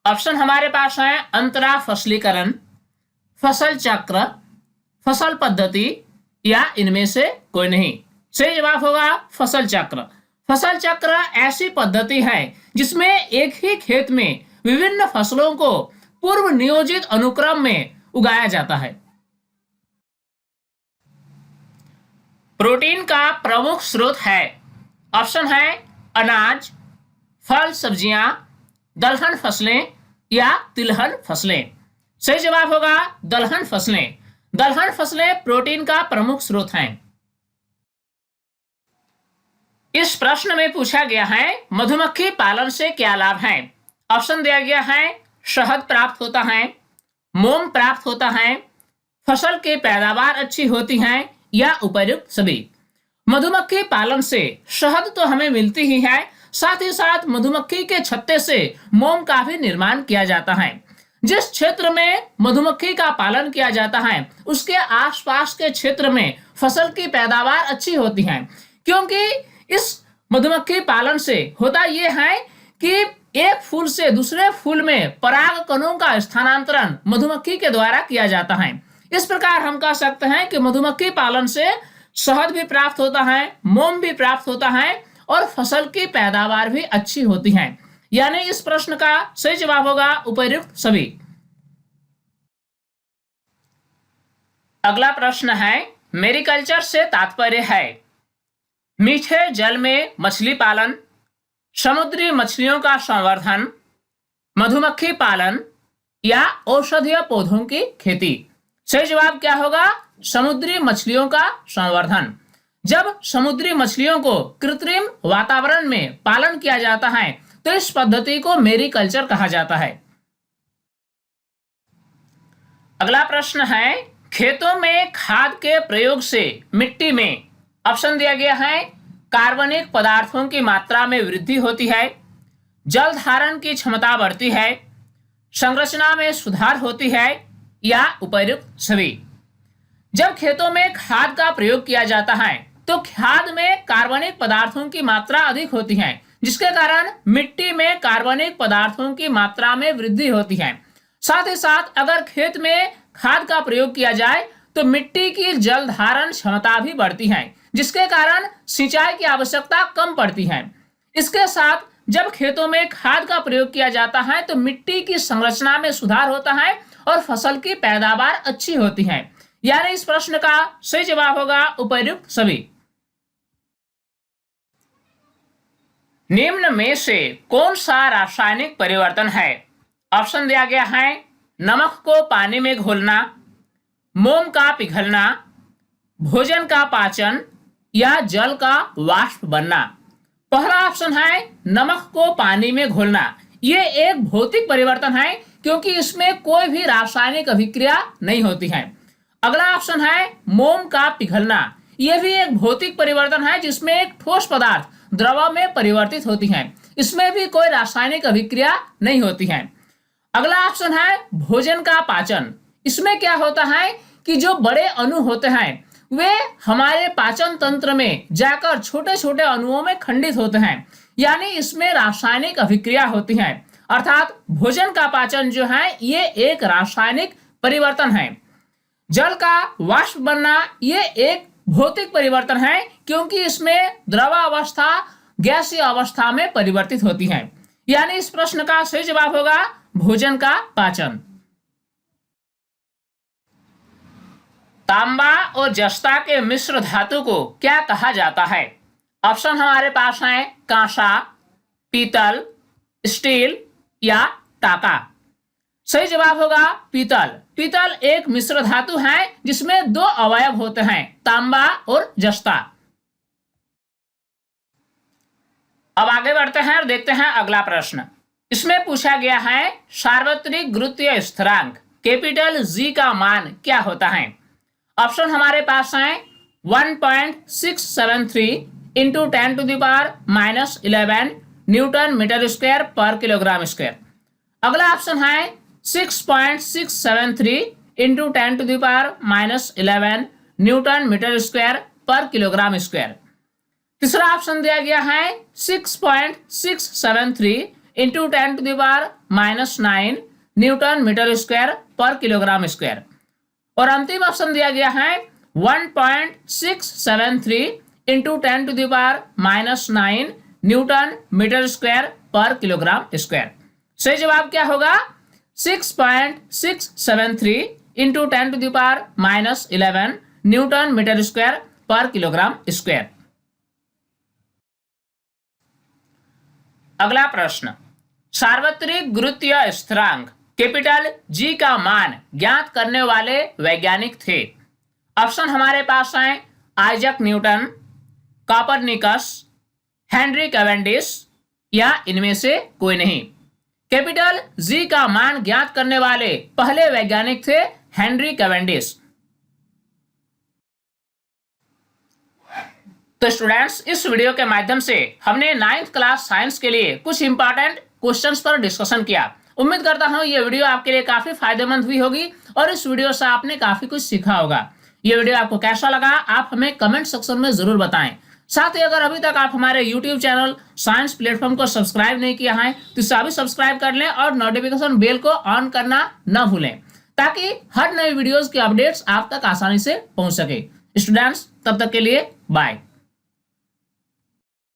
ऑप्शन हमारे पास है अंतरा फसलीकरण, फसल चक्र, फसल पद्धति या इनमें से कोई नहीं। सही जवाब होगा फसल चक्र। फसल चक्र ऐसी पद्धति है जिसमें एक ही खेत में विभिन्न फसलों को पूर्व नियोजित अनुक्रम में उगाया जाता है। प्रोटीन का प्रमुख स्रोत है। ऑप्शन है अनाज, फल सब्जियां, दलहन फसलें या तिलहन फसलें। सही जवाब होगा दलहन फसलें। दलहन फसलें प्रोटीन का प्रमुख स्रोत हैं। इस प्रश्न में पूछा गया है मधुमक्खी पालन से क्या लाभ है? ऑप्शन दिया गया है शहद प्राप्त होता है, मोम प्राप्त होता है, फसल की पैदावार अच्छी होती है या उपर्युक्त सभी। मधुमक्खी पालन से शहद तो हमें मिलती ही है, साथ ही साथ मधुमक्खी के छत्ते से मोम का भी निर्माण किया जाता है। जिस क्षेत्र में मधुमक्खी का पालन किया जाता है उसके आसपास के क्षेत्र में फसल की पैदावार अच्छी होती है, क्योंकि इस मधुमक्खी पालन से होता यह है कि एक फूल से दूसरे फूल में पराग कणों का स्थानांतरण मधुमक्खी के द्वारा किया जाता है। इस प्रकार हम कह सकते हैं कि मधुमक्खी पालन से शहद भी प्राप्त होता है, मोम भी प्राप्त होता है और फसल की पैदावार भी अच्छी होती है। यानी इस प्रश्न का सही जवाब होगा उपर्युक्त सभी। अगला प्रश्न है मेरिकल्चर से तात्पर्य है मीठे जल में मछली पालन, समुद्री मछलियों का संवर्धन, मधुमक्खी पालन या औषधीय पौधों की खेती। सही जवाब क्या होगा? समुद्री मछलियों का संवर्धन। जब समुद्री मछलियों को कृत्रिम वातावरण में पालन किया जाता है तो इस पद्धति को मेरिकल्चर कहा जाता है। अगला प्रश्न है खेतों में खाद के प्रयोग से मिट्टी में, ऑप्शन दिया गया है कार्बनिक पदार्थों की मात्रा में वृद्धि होती है, जल धारण की क्षमता बढ़ती है, संरचना में सुधार होती है या उपर्युक्त सभी। जब खेतों में खाद का प्रयोग किया जाता है तो खाद में कार्बनिक पदार्थों की मात्रा अधिक होती है, जिसके कारण मिट्टी में कार्बनिक पदार्थों की मात्रा में वृद्धि होती है। साथ ही साथ अगर खेत में खाद का प्रयोग किया जाए तो मिट्टी की जल धारण क्षमता भी बढ़ती है, जिसके कारण सिंचाई की आवश्यकता कम पड़ती है। इसके साथ जब खेतों में खाद का प्रयोग किया जाता है तो मिट्टी की संरचना में सुधार होता है और फसल की पैदावार अच्छी होती है। यानी इस प्रश्न का सही जवाब होगा उपर्युक्त सभी। निम्न में से कौन सा रासायनिक परिवर्तन है? ऑप्शन दिया गया है नमक को पानी में घोलना, मोम का पिघलना, भोजन का पाचन या जल का वाष्प बनना। पहला ऑप्शन है नमक को पानी में घोलना। ये एक भौतिक परिवर्तन है क्योंकि इसमें कोई भी रासायनिक अभिक्रिया नहीं होती है। अगला ऑप्शन है मोम का पिघलना। यह भी एक भौतिक परिवर्तन है जिसमें एक ठोस पदार्थ द्रव में परिवर्तित होती है। इसमें भी कोई रासायनिक अभिक्रिया नहीं होती है। अगला ऑप्शन है भोजन का पाचन। इसमें क्या होता है कि जो बड़े अणु होते हैं वे हमारे पाचन तंत्र में जाकर छोटे छोटे अणुओं में खंडित होते हैं, यानी इसमें रासायनिक अभिक्रिया होती है। अर्थात भोजन का पाचन जो है ये एक रासायनिक परिवर्तन है। जल का वाष्प बनना ये एक भौतिक परिवर्तन है क्योंकि इसमें द्रव अवस्था गैसीय अवस्था में परिवर्तित होती है। यानी इस प्रश्न का सही जवाब होगा भोजन का पाचन। तांबा और जस्ता के मिश्र धातु को क्या कहा जाता है? ऑप्शन हमारे पास है कांसा, पीतल, स्टील या टाका। सही जवाब होगा पीतल। पीतल एक मिश्र धातु है जिसमें दो अवयव होते हैं, तांबा और जस्ता। अब आगे बढ़ते हैं और देखते हैं अगला प्रश्न। इसमें पूछा गया है सार्वत्रिक गुरुत्वीय स्थिरांक कैपिटल जी का मान क्या होता है? ऑप्शन हमारे पास है 1.673 इंटू 10⁻⁻11 न्यूटन मीटर स्क्वायर पर किलोग्राम स्क्वायर। अगला ऑप्शन है 6.673 इंटू 10⁻11 न्यूटन मीटर स्क्वायर पर किलोग्राम स्क्वायर। तीसरा ऑप्शन दिया गया है 6.673 इंटू 10⁻⁹ न्यूटन मीटर स्क्वायर पर किलोग्राम स्क्वायर। और अंतिम ऑप्शन दिया गया है 1.673 इंटू 10⁻⁹ न्यूटन मीटर स्क्वायर पर किलोग्राम स्क्वायर। सही जवाब क्या होगा? 6.673 इंटू 10⁻⁻11 न्यूटन मीटर स्क्वायर पर किलोग्राम स्क्वायर। अगला प्रश्न, सार्वत्रिक गुरुत्वीय स्थिरांक कैपिटल जी का मान ज्ञात करने वाले वैज्ञानिक थे। ऑप्शन हमारे पास हैं Isaac Newton, Copernicus, Henry Cavendish या इनमें से कोई नहीं। कैपिटल जी का मान ज्ञात करने वाले पहले वैज्ञानिक थे हेनरी कैवेंडिश। तो स्टूडेंट्स, इस वीडियो के माध्यम से हमने 9th क्लास साइंस के लिए कुछ इंपॉर्टेंट क्वेश्चंस पर डिस्कशन किया। उम्मीद करता हूं ये वीडियो आपके लिए काफी फायदेमंद हुई होगी और इस वीडियो से आपने काफी कुछ सीखा होगा। ये वीडियो आपको कैसा लगा आप हमें कमेंट सेक्शन में जरूर बताएं। साथ ही अगर अभी तक आप हमारे YouTube चैनल साइंस प्लेटफॉर्म को सब्सक्राइब नहीं किया है तो इसे अभी सब्सक्राइब कर लें और नोटिफिकेशन बेल को ऑन करना न भूलें ताकि हर नई वीडियोस की अपडेट्स आप तक आसानी से पहुंच सके। स्टूडेंट्स, तब तक के लिए बाय।